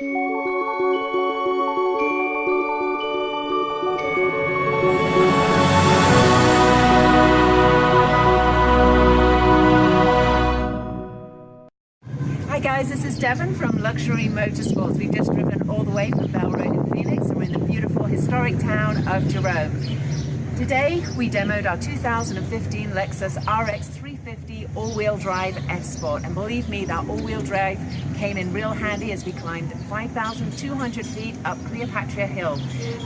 Hi guys, this is Devon from Luxury Motorsports. We've just driven all the way from Bell Road in Phoenix and we're in the beautiful historic town of Jerome. Today we demoed our 2015 Lexus RX 350 all-wheel drive F-Sport, and believe me, that all-wheel drive came in real handy as we climbed 5,200 feet up Cleopatra Hill.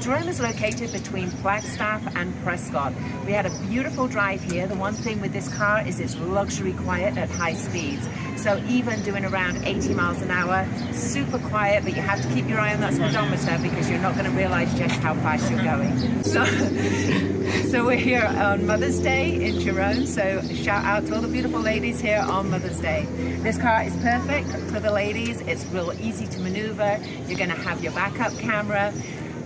Jerome is located between Flagstaff and Prescott. We had a beautiful drive here. The one thing with this car is it's luxury quiet at high speeds. So even doing around 80 miles an hour, super quiet, but you have to keep your eye on that speedometer because you're not going to realize just how fast you're going. So we're here on Mother's Day in Jerome, so shout out to all the beautiful ladies here on Mother's Day. This car is perfect for the ladies. It's real easy to maneuver. You're going to have your backup camera.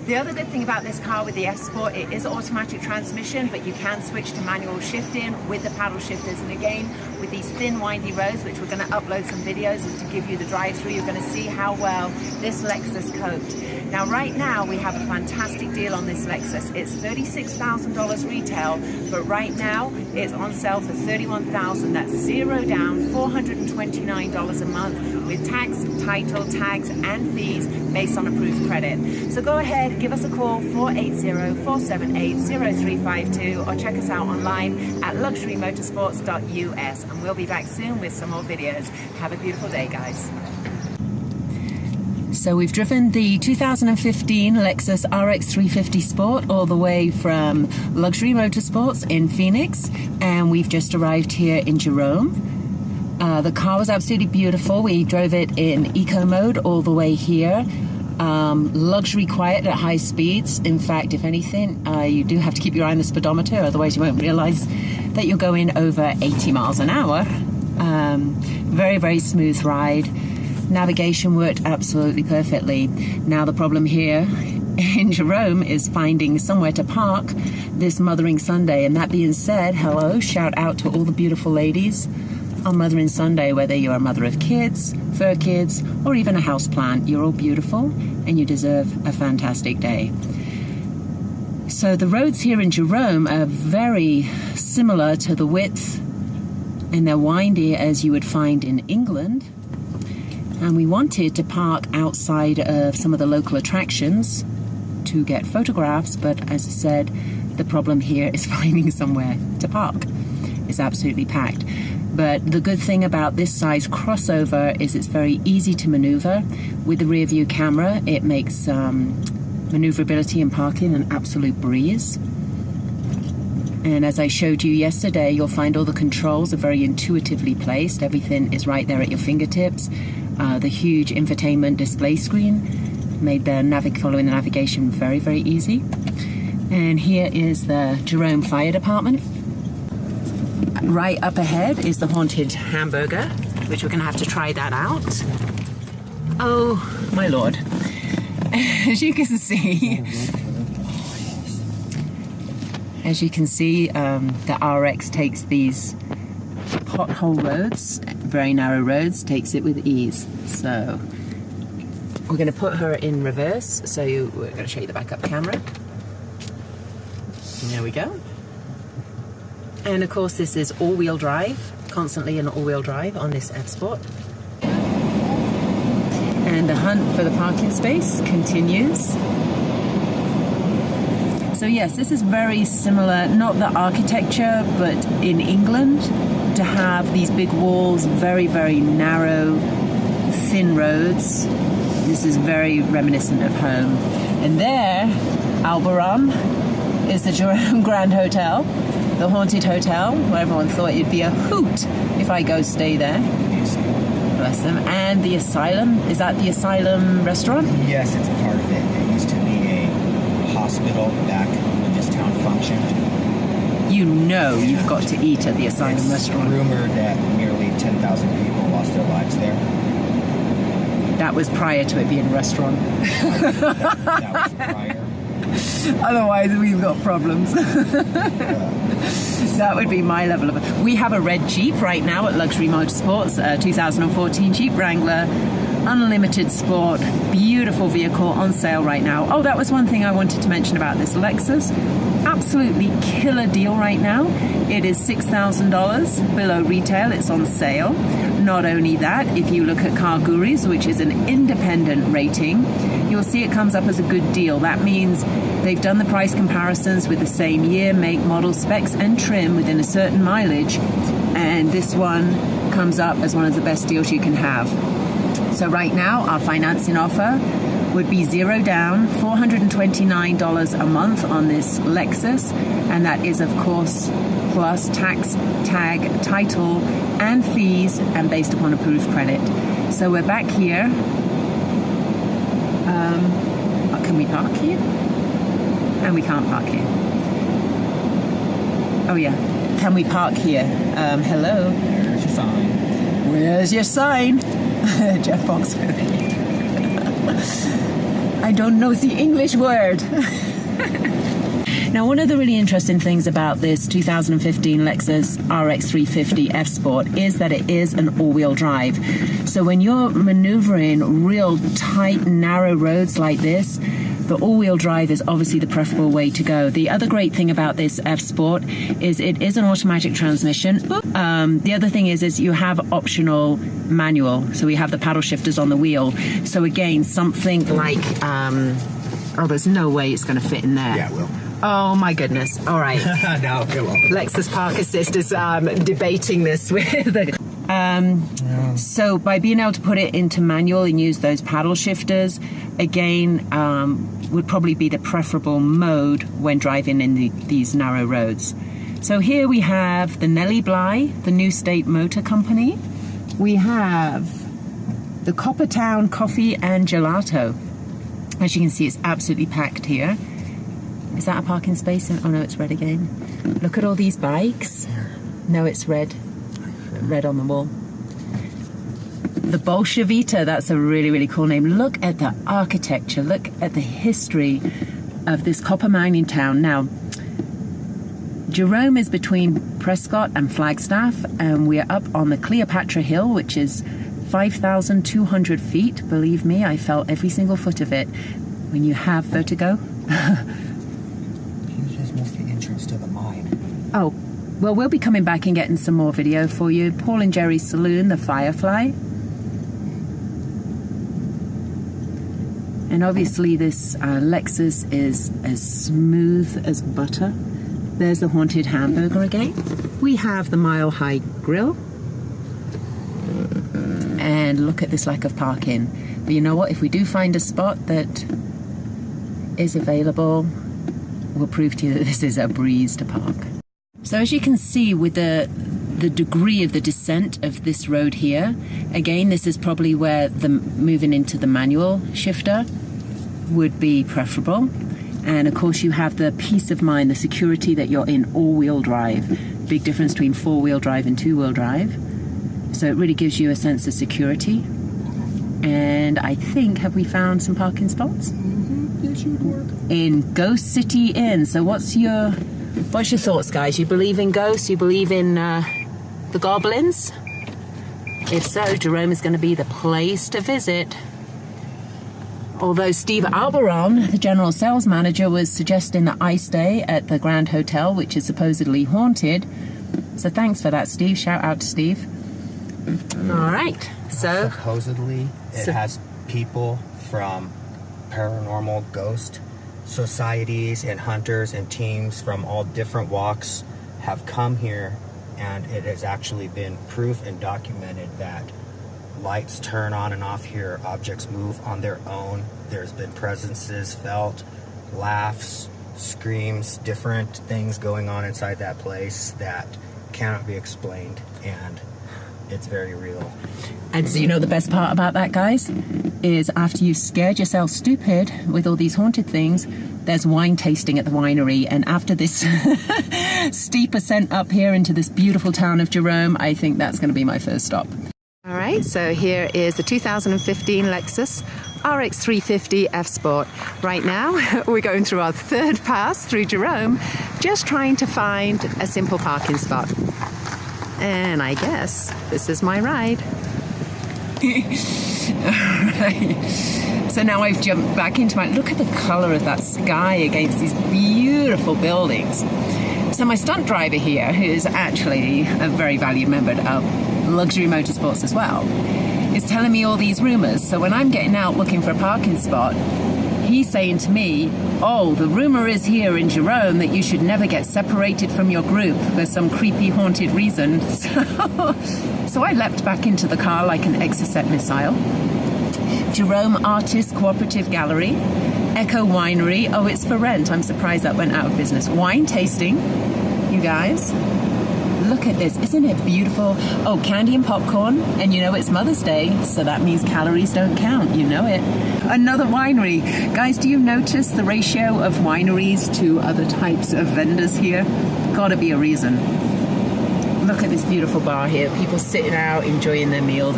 The other good thing about this car with the F-Sport, it is automatic transmission, but you can switch to manual shifting with the paddle shifters. And again, with these thin, windy roads, which we're going to upload some videos to give you the drive-through, you're going to see how well this Lexus coped. Now, right now, we have a fantastic deal on this Lexus. It's $36,000 retail, but right now, it's on sale for $31,000. That's zero down, $429 a month, with tax, title, tags, and fees based on approved credit. So go ahead, give us a call, 480-478-0352, or check us out online at luxurymotorsports.us, and we'll be back soon with some more videos. Have a beautiful day, guys. So we've driven the 2015 Lexus RX 350 Sport all the way from Luxury Motorsports in Phoenix, and we've just arrived here in Jerome. The car was absolutely beautiful. We drove it in eco mode all the way here. Luxury quiet at high speeds. In fact, if anything, you do have to keep your eye on the speedometer, otherwise you won't realize that you're going over 80 miles an hour. Very, very smooth ride. Navigation worked absolutely perfectly. Now the problem here in Jerome is finding somewhere to park this Mothering Sunday. And that being said, hello, shout out to all the beautiful ladies on Mothering Sunday, whether you're a mother of kids, fur kids, or even a houseplant. You're all beautiful and you deserve a fantastic day. So the roads here in Jerome are very similar to the width, and they're windy as you would find in England. And we wanted to park outside of some of the local attractions to get photographs, but as I said, the problem here is finding somewhere to park. It's absolutely packed. But the good thing about this size crossover is it's very easy to maneuver. With the rear view camera, it makes maneuverability and parking an absolute breeze. And as I showed you yesterday, you'll find all the controls are very intuitively placed. Everything is right there at your fingertips. The huge infotainment display screen made the following the navigation very, very easy. And here is the Jerome Fire Department. Right up ahead is the haunted Hamburger, which we're going to have to try that out. Oh, my Lord. As you can see, the RX takes these pothole roads, very narrow roads, takes it with ease. So we're going to put her in reverse. So we're going to show you the backup camera. There we go. And of course, this is all-wheel drive, constantly an all-wheel drive on this F-Sport. And the hunt for the parking space continues. So yes, this is very similar, not the architecture, but in England, to have these big walls, very, very narrow, thin roads. This is very reminiscent of home. And there, Albarum, is the Jerome Grand Hotel, the haunted hotel, where everyone thought it'd be a hoot if I go stay there. Bless them. And the Asylum, is that the Asylum restaurant? Yes, it's part of it. It used to be a hospital back when this town functioned. You know you've got to eat at the Asylum restaurant. It's rumored that nearly 10,000 people lost their lives there. That was prior to it being a restaurant. That was prior. Otherwise, we've got problems. That would be my level of... We have a red Jeep right now at Luxury Motorsports, a 2014 Jeep Wrangler. Unlimited Sport, beautiful vehicle on sale right now. Oh, that was one thing I wanted to mention about this Lexus. Absolutely killer deal right now. It is $6,000 below retail. It's on sale. Not only that, if you look at Car Gurus, which is an independent rating, you'll see it comes up as a good deal. That means they've done the price comparisons with the same year, make, model, specs, and trim within a certain mileage, and this one comes up as one of the best deals you can have. So right now, our financing offer would be 0 down, $429 a month on this Lexus, and that is, of course, plus tax, tag, title, and fees, and based upon approved credit. So we're back here. Can we park here? And we can't park here. Oh yeah, can we park here? Hello? There's your sign. Where's your sign? Jeff Foxworthy. I don't know the English word. Now, one of the really interesting things about this 2015 Lexus RX 350 F Sport is that it is an all-wheel drive. So when you're maneuvering real tight, narrow roads like this, the all-wheel drive is obviously the preferable way to go. The other great thing about this F Sport is it is an automatic transmission. The other thing is you have optional manual. So we have the paddle shifters on the wheel. So again, something like, oh, there's no way it's going to fit in there. Yeah, it will. Oh my goodness. All right. No, it won't. Lexus Park Assist is debating this with So by being able to put it into manual and use those paddle shifters, again, would probably be the preferable mode when driving in these narrow roads. So here we have the Nellie Bly, the New State Motor Company. We have the Coppertown Coffee and Gelato. As you can see, it's absolutely packed here. Is that a parking space? Oh no, it's red again. Look at all these bikes. No, it's red. Red on the wall. The Bolshevita, that's a really, really cool name. Look at the architecture. Look at the history of this copper mining town. Now, Jerome is between Prescott and Flagstaff, and we're up on the Cleopatra Hill, which is 5,200 feet. Believe me, I felt every single foot of it. When you have vertigo. Just missed the entrance to the mine. Oh, well, we'll be coming back and getting some more video for you. Paul and Jerry's Saloon, the Firefly. And obviously this Lexus is as smooth as butter. There's the haunted Hamburger again. We have the Mile High Grill. And look at this lack of parking. But you know what? If we do find a spot that is available, we'll prove to you that this is a breeze to park. So as you can see with the degree of the descent of this road here, again, this is probably where the moving into the manual shifter would be preferable. And of course you have the peace of mind, the security that you're in all-wheel drive. Big difference between four-wheel drive and two-wheel drive. So it really gives you a sense of security. And I think, have we found some parking spots? Yes, you would work. In Ghost City Inn. So what's your thoughts, guys? You believe in ghosts? You believe in the goblins? If so, Jerome is going to be the place to visit. Although Steve Alberon, the general sales manager, was suggesting that I stay at the Grand Hotel, which is supposedly haunted. So thanks for that, Steve. Shout out to Steve. All right. So supposedly it has people from paranormal ghost societies and hunters and teams from all different walks have come here, and it has actually been proof and documented that lights turn on and off here, objects move on their own. There's been presences felt, laughs, screams, different things going on inside that place that cannot be explained, and it's very real. And so you know the best part about that, guys, is after you've scared yourself stupid with all these haunted things, there's wine tasting at the winery. And after this steep ascent up here into this beautiful town of Jerome, I think that's going to be my first stop. All right, so here is the 2015 Lexus RX 350 F Sport. Right now, we're going through our third pass through Jerome, just trying to find a simple parking spot. And I guess this is my ride. Alright. So now I've jumped back into my... Look at the colour of that sky against these beautiful buildings. So my stunt driver here, who is actually a very valued member of Luxury Motorsports as well, is telling me all these rumours. So when I'm getting out looking for a parking spot, he's saying to me, oh, the rumour is here in Jerome that you should never get separated from your group for some creepy, haunted reason. So I leapt back into the car like an Exocet missile. Jerome Artist Cooperative Gallery, Echo Winery. Oh, it's for rent. I'm surprised that went out of business. Wine tasting, you guys. Look at this. Isn't it beautiful? Oh, candy and popcorn. And you know it's Mother's Day, so that means calories don't count. You know it. Another winery. Guys, do you notice the ratio of wineries to other types of vendors here? Gotta be a reason. Look at this beautiful bar here. People sitting out, enjoying their meal.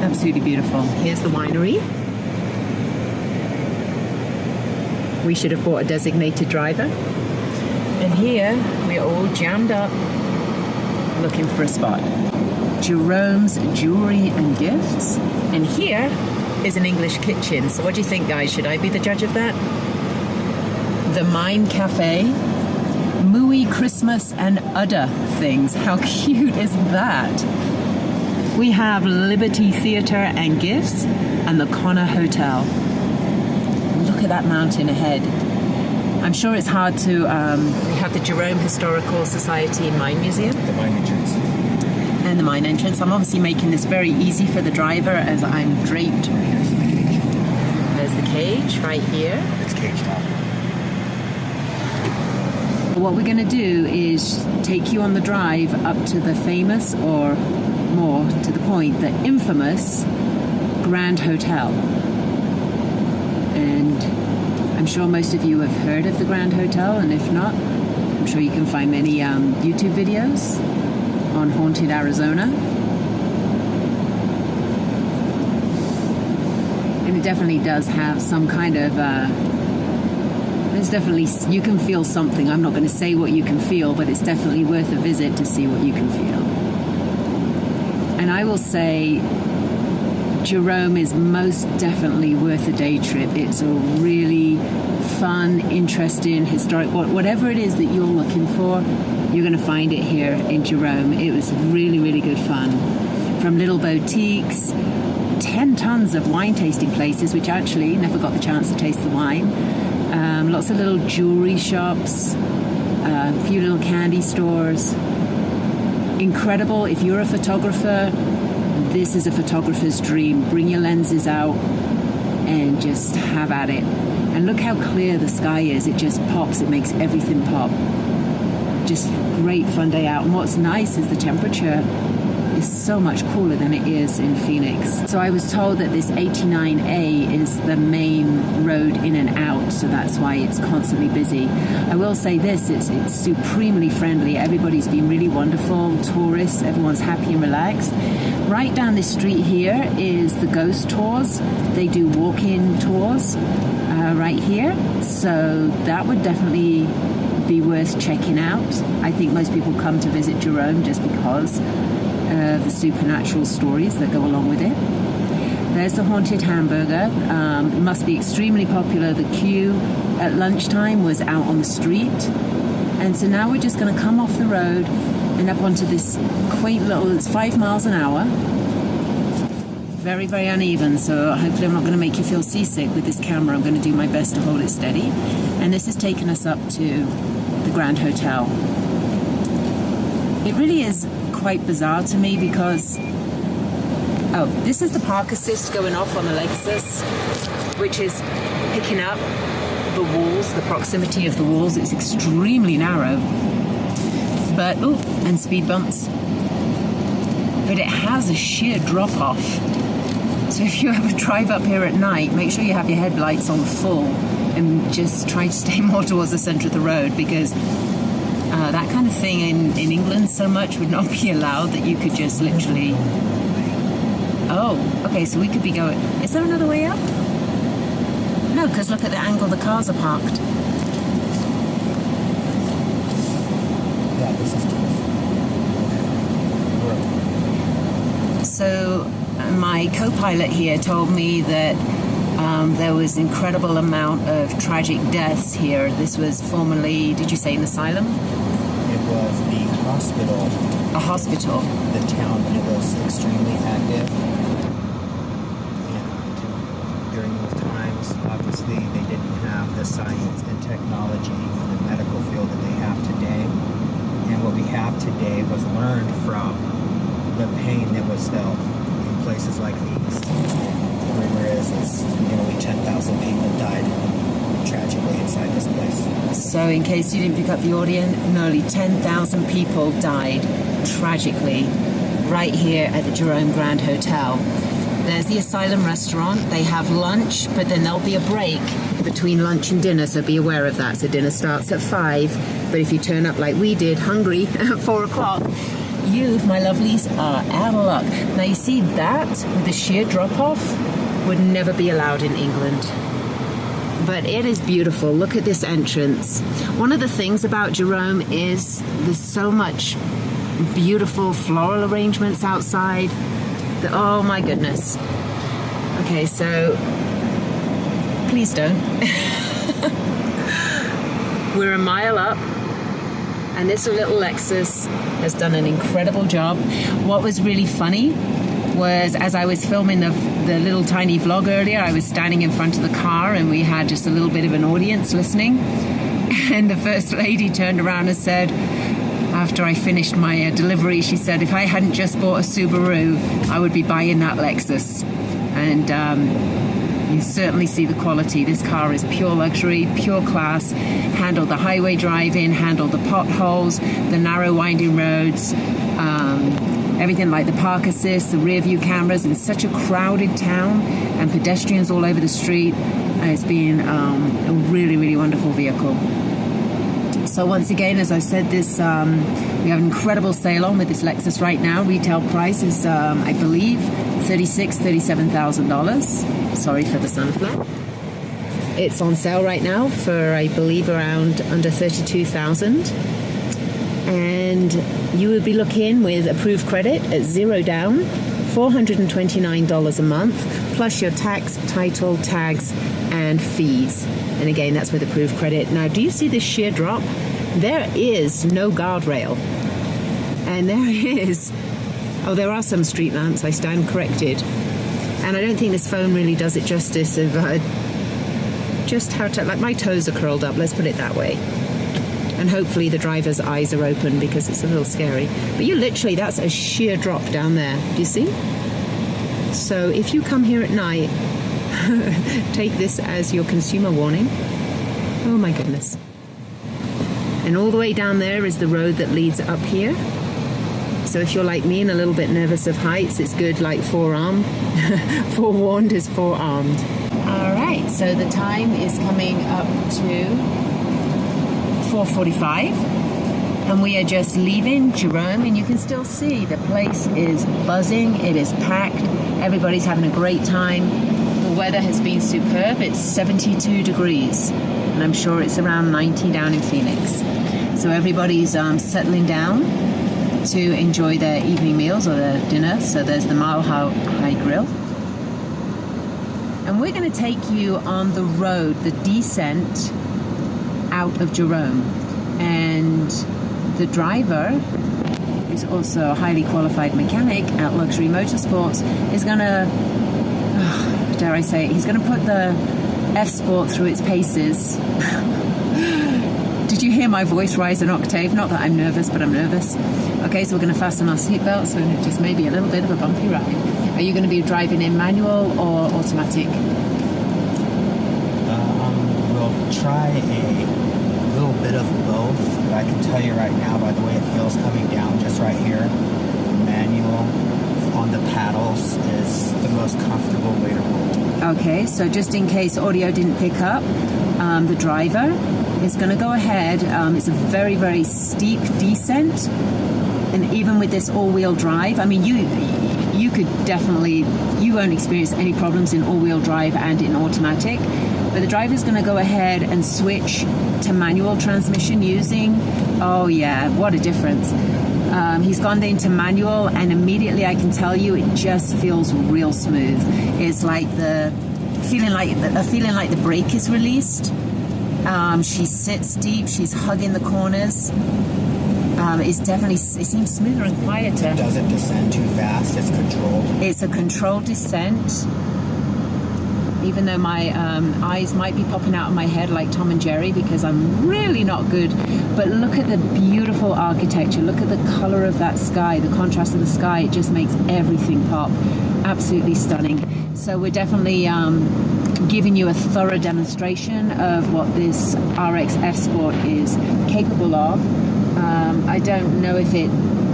Absolutely beautiful. Here's the winery. We should have bought a designated driver. And here, we're all jammed up, looking for a spot. Jerome's Jewelry and Gifts. And here is an English kitchen. So what do you think, guys? Should I be the judge of that? The Mine Cafe. Mooey Christmas and other things. How cute is that? We have Liberty Theatre and Gifts and the Connor Hotel. Look at that mountain ahead. I'm sure it's hard to... we have the Jerome Historical Society Mine Museum. The mine entrance. And the mine entrance. I'm obviously making this very easy for the driver as I'm draped. Here's the cage. There's the cage right here. It's caged off. What we're going to do is take you on the drive up to the famous, or more to the point, the infamous Grand Hotel. And I'm sure most of you have heard of the Grand Hotel, and if not, I'm sure you can find many YouTube videos on Haunted Arizona. And it definitely does have some kind of... there's definitely, you can feel something. I'm not going to say what you can feel, but it's definitely worth a visit to see what you can feel. And I will say Jerome is most definitely worth a day trip. It's a really fun, interesting, historic, whatever it is that you're looking for, you're going to find it here in Jerome. It was really, really good fun. From little boutiques, 10 tons of wine tasting places, which actually never got the chance to taste the wine. Lots of little jewelry shops, a few little candy stores. Incredible. If you're a photographer, this is a photographer's dream. Bring your lenses out and just have at it. And look how clear the sky is. It just pops. It makes everything pop. Just great fun day out. And what's nice is the temperature is so much cooler than it is in Phoenix. So I was told that this 89A is the main road in and out, so that's why it's constantly busy. I will say this, it's supremely friendly. Everybody's been really wonderful. Tourists, everyone's happy and relaxed. Right down this street here is the ghost tours. They do walk-in tours right here, so that would definitely be worth checking out. I think most people come to visit Jerome just because the supernatural stories that go along with it. There's the Haunted Hamburger. It must be extremely popular. The queue at lunchtime was out on the street. And so now we're just going to come off the road and up onto this quaint little, it's 5 miles an hour. Very, very uneven, so hopefully I'm not going to make you feel seasick with this camera. I'm going to do my best to hold it steady. And this is taking us up to the Grand Hotel. It really is quite bizarre to me because, oh, this is the park assist going off on the Lexus, which is picking up the walls, the proximity of the walls. It's extremely narrow, but, oh, and speed bumps. But it has a sheer drop off. So if you ever drive up here at night, make sure you have your headlights on full and just try to stay more towards the center of the road, because that kind of thing in England so much would not be allowed, that you could just literally... Oh, okay, so we could be going... Is there another way up? No, because look at the angle the cars are parked. Yeah, this is So my co-pilot here told me that there was incredible amount of tragic deaths here. This was formerly, did you say an asylum? It was the hospital. A hospital. The town, and it was extremely active. And during those times, obviously, they didn't have the science and technology in the medical field that they have today. And what we have today was learned from the pain that was felt in places like these. The rumor is nearly 10,000 people died tragically inside this place. So in case you didn't pick up the audio, nearly 10,000 people died tragically right here at the Jerome Grand Hotel. There's the Asylum restaurant. They have lunch, but then there'll be a break between lunch and dinner, so be aware of that. So dinner starts at 5, but if you turn up like we did, hungry, at 4 o'clock, you, my lovelies, are out of luck. Now you see that with the sheer drop-off would never be allowed in England. But it is beautiful. Look at this entrance. One of the things about Jerome is there's so much beautiful floral arrangements outside that, oh my goodness. Okay, so please don't. We're a mile up, and this little Lexus has done an incredible job. What was really funny was, as I was filming the little tiny vlog earlier, I was standing in front of the car and we had just a little bit of an audience listening, and the first lady turned around and said, after I finished my delivery, she said, if I hadn't just bought a Subaru, I would be buying that Lexus. And you certainly see the quality. This car is pure luxury, pure class, handled the highway driving, handled the potholes, the narrow winding roads, everything like the park assist, the rear view cameras in such a crowded town, and pedestrians all over the street. It's been a really, really wonderful vehicle. So once again, as I said, this we have an incredible sale on with this Lexus right now. Retail price is, I believe, $37,000. Sorry for the sunflower. It's on sale right now for, I believe, around under $32,000. And you would be looking with approved credit at 0 down, $429 a month, plus your tax, title, tags, and fees. And again, that's with approved credit. Now, do you see this sheer drop? There is no guardrail. And there is, oh, there are some street lamps, I stand corrected. And I don't think this phone really does it justice of just how to, like, my toes are curled up, let's put it that way. And hopefully the driver's eyes are open because it's a little scary. But you literally, that's a sheer drop down there. Do you see? So if you come here at night, take this as your consumer warning. Oh my goodness. And all the way down there is the road that leads up here. So if you're like me and a little bit nervous of heights, it's good, like forearmed. Forewarned is forearmed. All right, so the time is coming up to 4:45, and we are just leaving Jerome, and you can still see the place is buzzing. It is packed. Everybody's having a great time. The weather has been superb. It's 72 degrees, and I'm sure it's around 90 down in Phoenix. So everybody's settling down to enjoy their evening meals or their dinner. So there's the Mile High Grill. And we're going to take you on the road, the descent out of Jerome. And the driver, who's also a highly qualified mechanic at Luxury Motorsports, is going to, dare I say it, he's going to put the F-Sport through its paces. Did you hear my voice rise an octave? Not that I'm nervous, but I'm nervous. Okay, so we're going to fasten our seatbelts, and it just may be a little bit of a bumpy ride. Are you going to be driving in manual or automatic? We'll try a little bit of both, but I can tell you right now, by the way it feels coming down just right here, manual on the paddles is the most comfortable way to roll. Okay, so just in case audio didn't pick up, the driver is going to go ahead. It's a very, very steep descent, and even with this all-wheel drive, I mean, you could definitely, you won't experience any problems in all-wheel drive and in automatic, but the driver's going to go ahead and switch to manual transmission using, oh yeah, what a difference. He's gone into manual, and immediately I can tell you it just feels real smooth. It's like a feeling like the brake is released. She sits deep. She's hugging the corners. It seems smoother and quieter. It doesn't descend too fast. It's controlled. It's a controlled descent. Even though my eyes might be popping out of my head like Tom and Jerry because I'm really not good. But look at the beautiful architecture. Look at the color of that sky, the contrast of the sky. It just makes everything pop. Absolutely stunning. So we're definitely giving you a thorough demonstration of what this RX F Sport is capable of. I don't know if it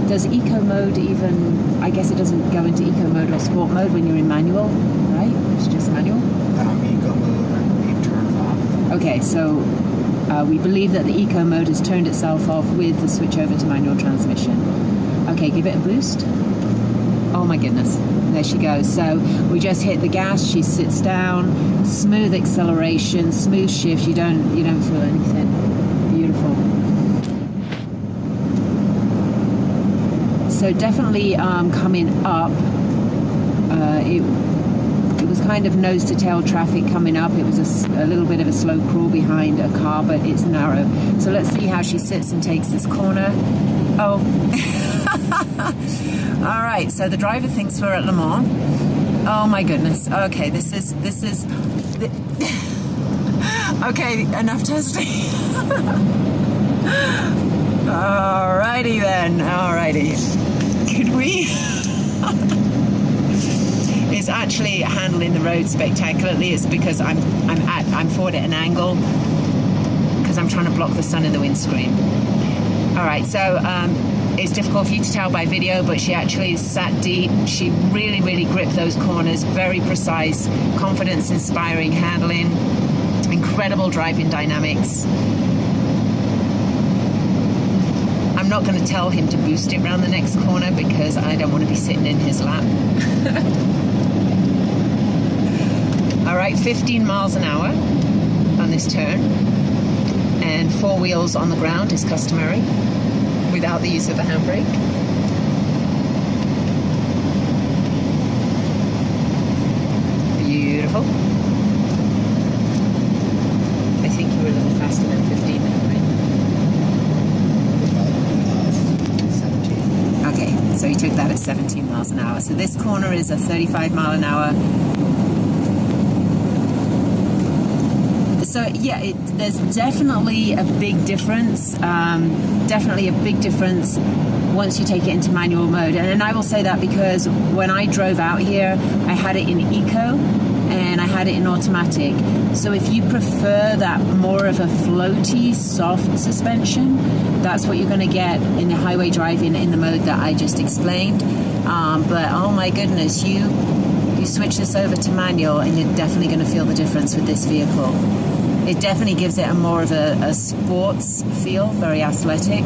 does eco mode even. I guess it doesn't go into eco mode or sport mode when you're in manual, right? It's just manual. Eco mode, I believe, turns off. Okay, so we believe that the eco mode has turned itself off with the switch over to manual transmission. Okay, give it a boost. Oh my goodness, there she goes. So we just hit the gas, she sits down, smooth acceleration, smooth shift. You don't feel anything. Beautiful. So definitely coming up, it was kind of nose to tail traffic coming up. It was a little bit of a slow crawl behind a car, but it's narrow. So let's see how she sits and takes this corner. Oh. All right, so the driver thinks we're at Le Mans. Oh my goodness. Okay, this is okay, enough testing. Alrighty then, alrighty. Could we? It's actually handling the road spectacularly. It's because I'm forward at an angle because I'm trying to block the sun in the windscreen. All right, so it's difficult for you to tell by video, but she actually sat deep. She really, really gripped those corners. Very precise, confidence-inspiring handling, incredible driving dynamics. I'm not going to tell him to boost it around the next corner because I don't want to be sitting in his lap. All right, 15 miles an hour on this turn, and 4 wheels on the ground is customary without the use of the handbrake. Beautiful. I think you were a little faster than 15 there, right? 17. Okay, so you took that at 17 miles an hour. So this corner is a 35 mile an hour. So yeah, there's definitely a big difference. Definitely a big difference once you take it into manual mode. And I will say that because when I drove out here, I had it in eco and I had it in automatic. So if you prefer that more of a floaty, soft suspension, that's what you're going to get in the highway driving in the mode that I just explained. But oh my goodness, you switch this over to manual and you're definitely going to feel the difference with this vehicle. It definitely gives it a more of a sports feel, very athletic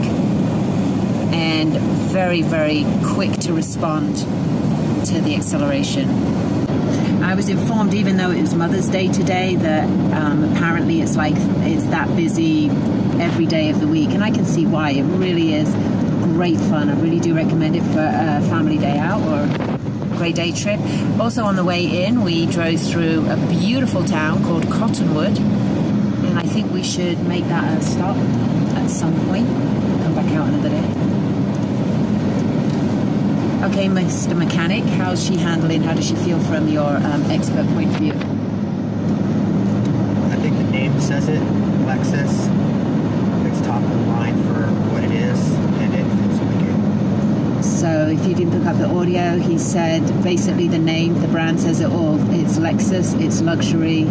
and very, very quick to respond to the acceleration. I was informed, even though it was Mother's Day today, that apparently it's that busy every day of the week, and I can see why. It really is great fun. I really do recommend it for a family day out or great day trip. Also on the way in, we drove through a beautiful town called Cottonwood, and I think we should make that a stop at some point. Come back out another day. Okay, Mr. Mechanic, how's she handling? How does she feel from your expert point of view? I think the name says it, Lexus. It's top of the line for what it is, and it feels really good. So if you didn't pick up the audio, he said basically the name, the brand says it all. It's Lexus, it's luxury,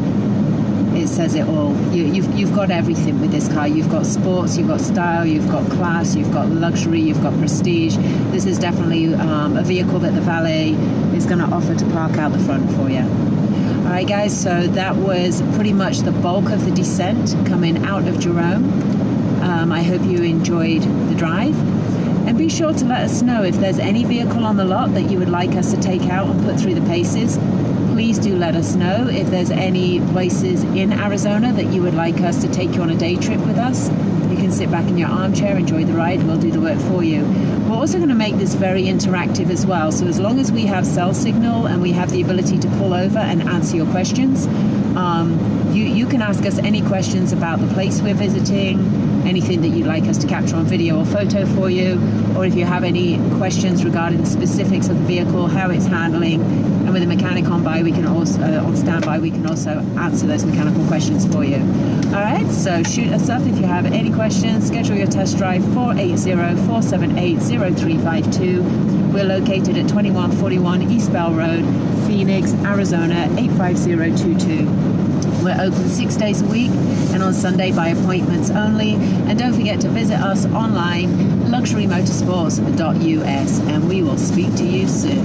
it says it all. You've got everything with this car. You've got sports, you've got style, you've got class, you've got luxury, you've got prestige. This is definitely a vehicle that the valet is going to offer to park out the front for you. All right, guys, so that was pretty much the bulk of the descent coming out of Jerome. I hope you enjoyed the drive. And be sure to let us know if there's any vehicle on the lot that you would like us to take out and put through the paces. Please do let us know if there's any places in Arizona that you would like us to take you on a day trip with us. You can sit back in your armchair, enjoy the ride, we'll do the work for you. We're also going to make this very interactive as well. So as long as we have cell signal and we have the ability to pull over and answer your questions, you can ask us any questions about the place we're visiting, anything that you'd like us to capture on video or photo for you, or if you have any questions regarding the specifics of the vehicle, how it's handling, and with a mechanic on standby, we can also answer those mechanical questions for you. All right, so shoot us up if you have any questions. Schedule your test drive 480-478-0352. We're located at 2141 East Bell Road, Phoenix, Arizona 85022. We're open 6 days a week and on Sunday by appointments only. And don't forget to visit us online, luxurymotorsports.us, and we will speak to you soon.